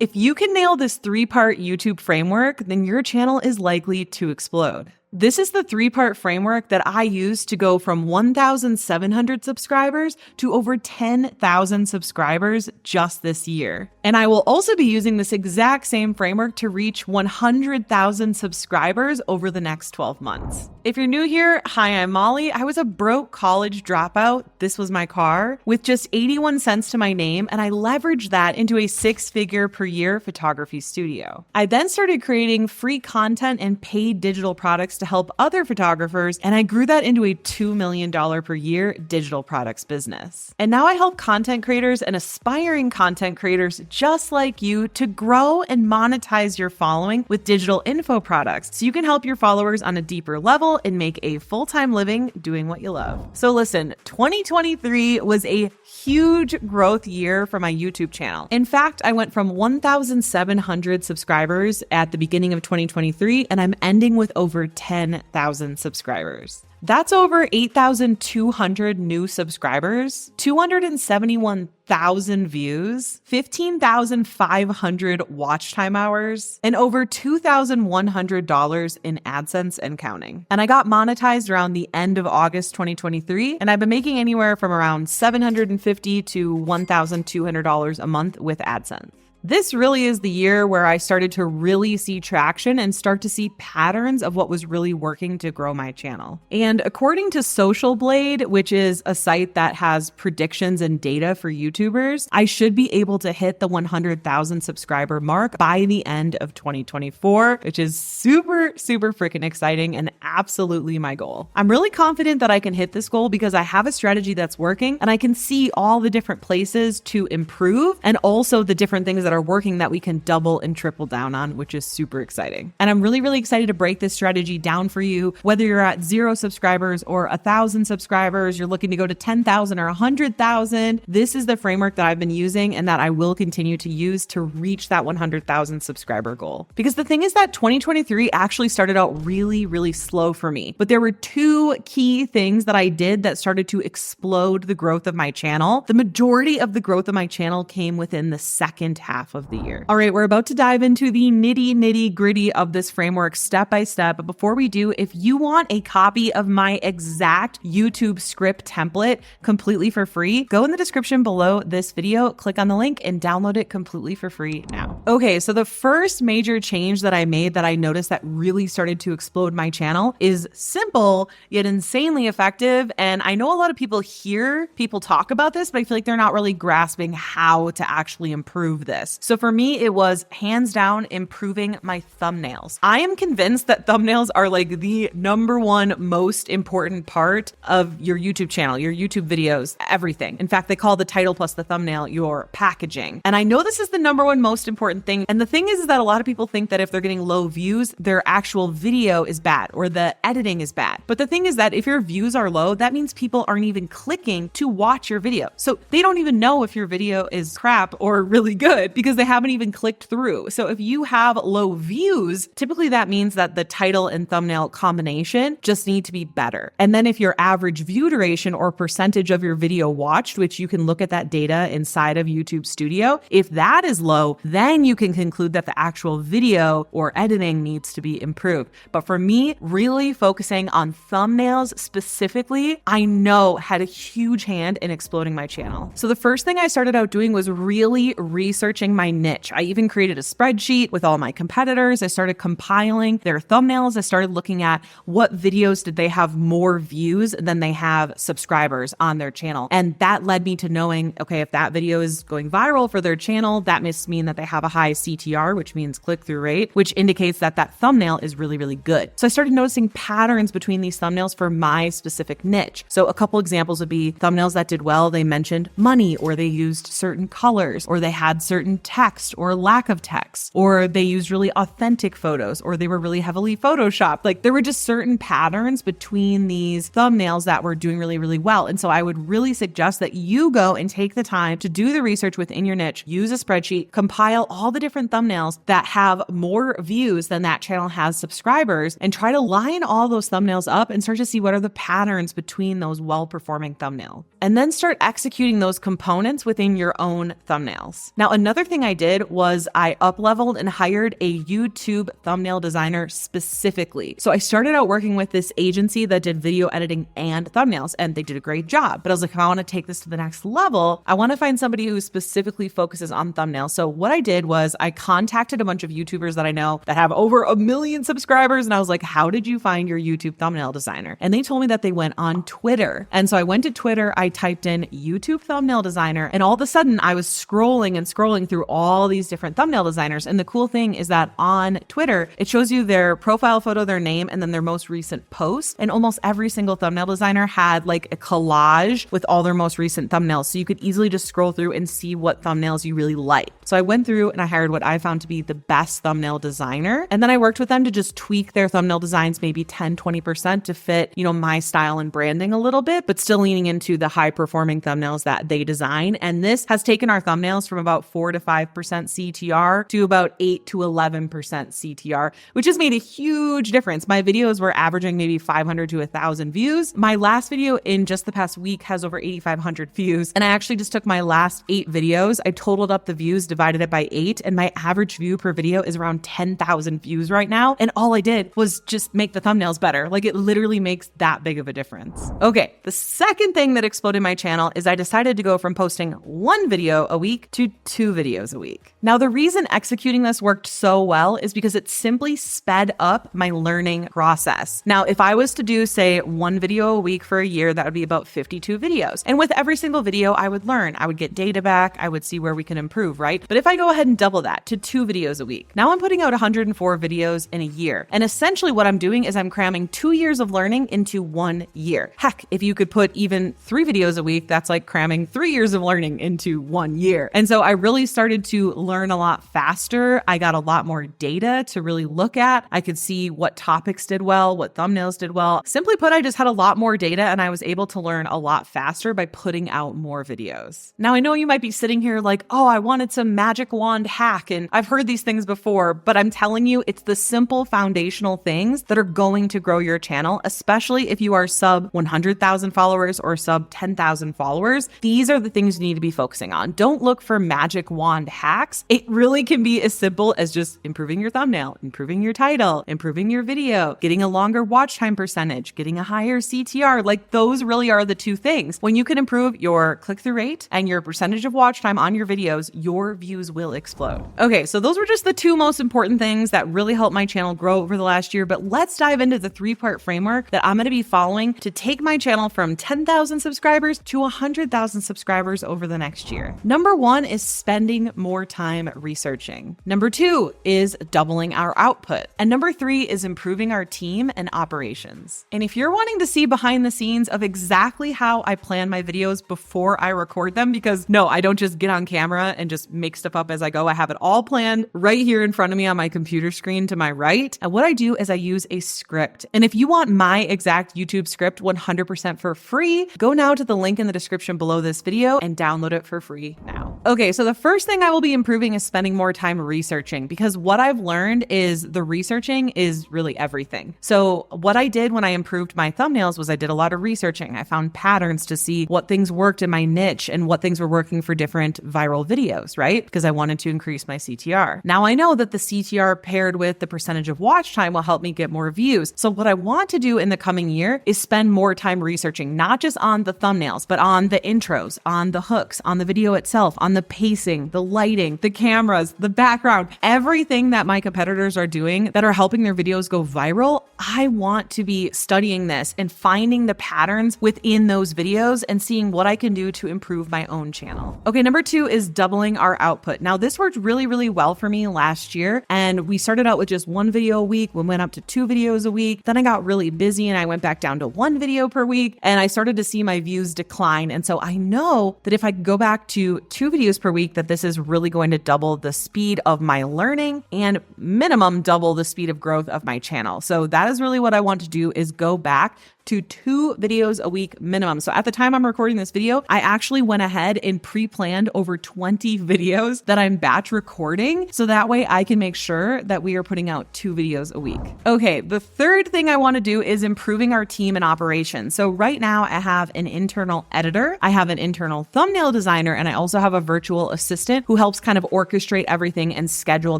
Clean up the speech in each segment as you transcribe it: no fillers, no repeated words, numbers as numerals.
If you can nail this 3-part YouTube framework, then your channel is likely to explode. This is the 3-part framework that I use to go from 1,700 subscribers to over 10,000 subscribers just this year. And I will also be using this exact same framework to reach 100,000 subscribers over the next 12 months. If you're new here, hi, I'm Molly. I was a broke college dropout. This was my car with just 81 cents to my name, and I leveraged that into a 6-figure per year photography studio. I then started creating free content and paid digital products to help other photographers, and I grew that into a $2 million per year digital products business. And now I help content creators and aspiring content creators just like you to grow and monetize your following with digital info products so you can help your followers on a deeper level and make a full-time living doing what you love. So listen, 2023 was a huge growth year for my YouTube channel. In fact, I went from 1,700 subscribers at the beginning of 2023, and I'm ending with over 10,000 subscribers. That's over 8,200 new subscribers, 271,000 views, 15,500 watch time hours, and over $2,100 in AdSense and counting. And I got monetized around the end of August 2023, and I've been making anywhere from around $750 to $1,200 a month with AdSense. This really is the year where I started to really see traction and start to see patterns of what was really working to grow my channel. And according to Social Blade, which is a site that has predictions and data for YouTubers, I should be able to hit the 100,000 subscriber mark by the end of 2024, which is super freaking exciting and absolutely my goal. I'm really confident that I can hit this goal because I have a strategy that's working and I can see all the different places to improve and also the different things that are working that we can double and triple down on, which is super exciting. And I'm really excited to break this strategy down for you. Whether you're at 0 subscribers or 1,000 subscribers, you're looking to go to 10,000 or 100,000. This is the framework that I've been using and that I will continue to use to reach that 100,000 subscriber goal. Because the thing is that 2023 actually started out really slow for me, but there were 2 key things that I did that started to explode the growth of my channel. The majority of the growth of my channel came within the second half of the year. All right, we're about to dive into the nitty gritty of this framework step by step. But before we do, if you want a copy of my exact YouTube script template completely for free, go in the description below this video, click on the link and download it completely for free now. Okay, so the first major change that I made that I noticed that really started to explode my channel is simple yet insanely effective. And I know a lot of people hear people talk about this, but I feel like they're not really grasping how to actually improve this. So for me, it was hands down improving my thumbnails. I am convinced that thumbnails are like the #1 most important part of your YouTube channel, your YouTube videos, everything. In fact, they call the title plus the thumbnail your packaging. And I know this is the #1 most important thing. And the thing is that a lot of people think that if they're getting low views, their actual video is bad or the editing is bad. But the thing is that if your views are low, that means people aren't even clicking to watch your video. So they don't even know if your video is crap or really good because they haven't even clicked through. So if you have low views, typically that means that the title and thumbnail combination just need to be better. And then if your average view duration or percentage of your video watched, which you can look at that data inside of YouTube Studio, if that is low, then you can conclude that the actual video or editing needs to be improved. But for me, really focusing on thumbnails specifically, I know had a huge hand in exploding my channel. So the first thing I started out doing was really researching my niche. I even created a spreadsheet with all my competitors. I started compiling their thumbnails. I started looking at what videos did they have more views than they have subscribers on their channel. And that led me to knowing, okay, if that video is going viral for their channel, that must mean that they have a high CTR, which means click-through rate, which indicates that that thumbnail is really good. So I started noticing patterns between these thumbnails for my specific niche. So a couple examples would be thumbnails that did well. They mentioned money, or they used certain colors, or they had certain text or lack of text, or they used really authentic photos, or they were really heavily photoshopped. Like there were just certain patterns between these thumbnails that were doing really well. And so I would really suggest that you go and take the time to do the research within your niche, use a spreadsheet, compile all the different thumbnails that have more views than that channel has subscribers, and try to line all those thumbnails up and start to see what are the patterns between those well-performing thumbnails. And then start executing those components within your own thumbnails. Now, another Another thing I did was I up-leveled and hired a YouTube thumbnail designer specifically. So I started out working with this agency that did video editing and thumbnails, and they did a great job. But I was like, if I want to take this to the next level, I want to find somebody who specifically focuses on thumbnails. So what I did was I contacted a bunch of YouTubers that I know that have over 1 million subscribers. And I was like, how did you find your YouTube thumbnail designer? And they told me that they went on Twitter. And so I went to Twitter, I typed in YouTube thumbnail designer, and all of a sudden I was scrolling and scrolling through all these different thumbnail designers. And the cool thing is that on Twitter, it shows you their profile photo, their name, and then their most recent post. And almost every single thumbnail designer had like a collage with all their most recent thumbnails. So you could easily just scroll through and see what thumbnails you really like. So I went through and I hired what I found to be the best thumbnail designer. And then I worked with them to just tweak their thumbnail designs, maybe 10, 20% to fit, my style and branding a little bit, but still leaning into the high performing thumbnails that they design. And this has taken our thumbnails from about 4 to 5% CTR to about 8 to 11% CTR, which has made a huge difference. My videos were averaging maybe 500 to 1,000 views. My last video in just the past week has over 8,500 views. And I actually just took my last 8 videos. I totaled up the views, divided it by 8, and my average view per video is around 10,000 views right now. And all I did was just make the thumbnails better. Like, it literally makes that big of a difference. Okay, the second thing that exploded my channel is I decided to go from posting 1 video a week to 2 videos a week. Now, the reason executing this worked so well is because it simply sped up my learning process. Now, if I was to do, say, 1 video a week for a year, that would be about 52 videos. And with every single video, I would learn. I would get data back. I would see where we can improve, right? But if I go ahead and double that to 2 videos a week, now I'm putting out 104 videos in a year. And essentially what I'm doing is I'm cramming 2 years of learning into 1 year. Heck, if you could put even 3 videos a week, that's like cramming 3 years of learning into 1 year. And so I really started to learn a lot faster. I got a lot more data to really look at. I could see what topics did well, what thumbnails did well. Simply put, I just had a lot more data and I was able to learn a lot faster by putting out more videos. Now, I know you might be sitting here like, oh, I wanted some magic wand hack, and I've heard these things before, but I'm telling you, it's the simple foundational things that are going to grow your channel, especially if you are sub 100,000 followers or sub 10,000 followers. These are the things you need to be focusing on. Don't look for magic wand hacks. It really can be as simple as just improving your thumbnail, improving your title, improving your video, getting a longer watch time percentage, getting a higher CTR. Like, those really are the 2 things. When you can improve your click-through rate and your percentage of watch time on your videos, your views will explode. Okay, so those were just the 2 most important things that really helped my channel grow over the last year, but let's dive into the 3-part framework that I'm going to be following to take my channel from 10,000 subscribers to 100,000 subscribers over the next year. Number 1 is spending more time researching. Number 2 is doubling our output. And number 3 is improving our team and operations. And if you're wanting to see behind the scenes of exactly how I plan my videos before I record them, because no, I don't just get on camera and just make stuff up as I go. I have it all planned right here in front of me on my computer screen to my right. And what I do is I use a script. And if you want my exact YouTube script 100% for free, go now to the link in the description below this video and download it for free now. Okay, so the first thing I will be improving is spending more time researching, because what I've learned is the researching is really everything. So what I did when I improved my thumbnails was I did a lot of researching. I found patterns to see what things worked in my niche and what things were working for different viral videos, right? Because I wanted to increase my CTR. Now I know that the CTR paired with the percentage of watch time will help me get more views. So what I want to do in the coming year is spend more time researching, not just on the thumbnails, but on the intros, on the hooks, on the video itself, on the pacing, the lighting, the cameras, the background, everything that my competitors are doing that are helping their videos go viral. I want to be studying this and finding the patterns within those videos and seeing what I can do to improve my own channel. Okay, number 2 is doubling our output. Now, this worked really, really well for me last year. And we started out with just 1 video a week. We went up to 2 videos a week. Then I got really busy and I went back down to 1 video per week. And I started to see my views decline. And so I know that if I go back to 2 videos per week, that this is really going to double the speed of my learning and minimum double the speed of growth of my channel. So that is really what I want to do, is go back to 2 videos a week minimum. So at the time I'm recording this video, I actually went ahead and pre-planned over 20 videos that I'm batch recording. So that way I can make sure that we are putting out 2 videos a week. Okay, the third thing I want to do is improving our team and operations. So right now I have an internal editor, I have an internal thumbnail designer, and I also have a virtual assistant who helps kind of orchestrate everything and schedule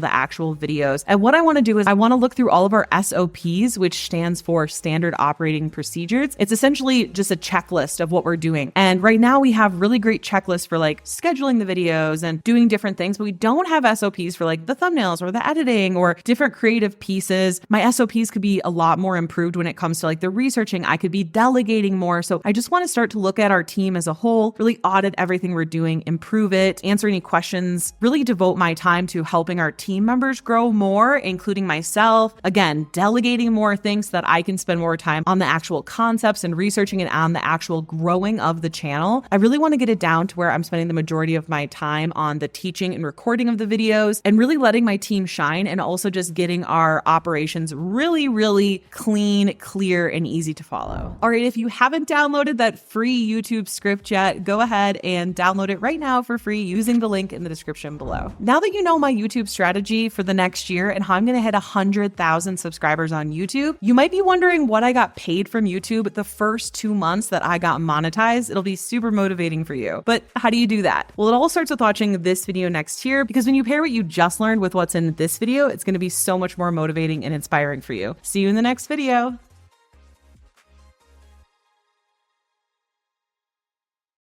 the actual videos. And what I want to do is I want to look through all of our SOPs, which stands for standard operating procedures. It's essentially just a checklist of what we're doing. And right now we have really great checklists for like scheduling the videos and doing different things, but we don't have SOPs for like the thumbnails or the editing or different creative pieces. My SOPs could be a lot more improved when it comes to like the researching. I could be delegating more. So I just want to start to look at our team as a whole, really audit everything we're doing, improve it, answer any questions, really devote my time to helping our team members grow more, including myself. Again, delegating more things so that I can spend more time on the actual concepts and researching and on the actual growing of the channel. I really want to get it down to where I'm spending the majority of my time on the teaching and recording of the videos and really letting my team shine, and also just getting our operations really, really clean, clear, and easy to follow. All right, if you haven't downloaded that free YouTube script yet, go ahead and download it right now for free using the link in the description below. Now that you know my YouTube strategy for the next year and how I'm going to hit 100,000 subscribers on YouTube, you might be wondering what I got paid from YouTube the first 2 months that I got monetized. It'll be super motivating for you. But how do you do that? Well, it all starts with watching this video next year, because when you pair what you just learned with what's in this video, it's going to be so much more motivating and inspiring for you. See you in the next video.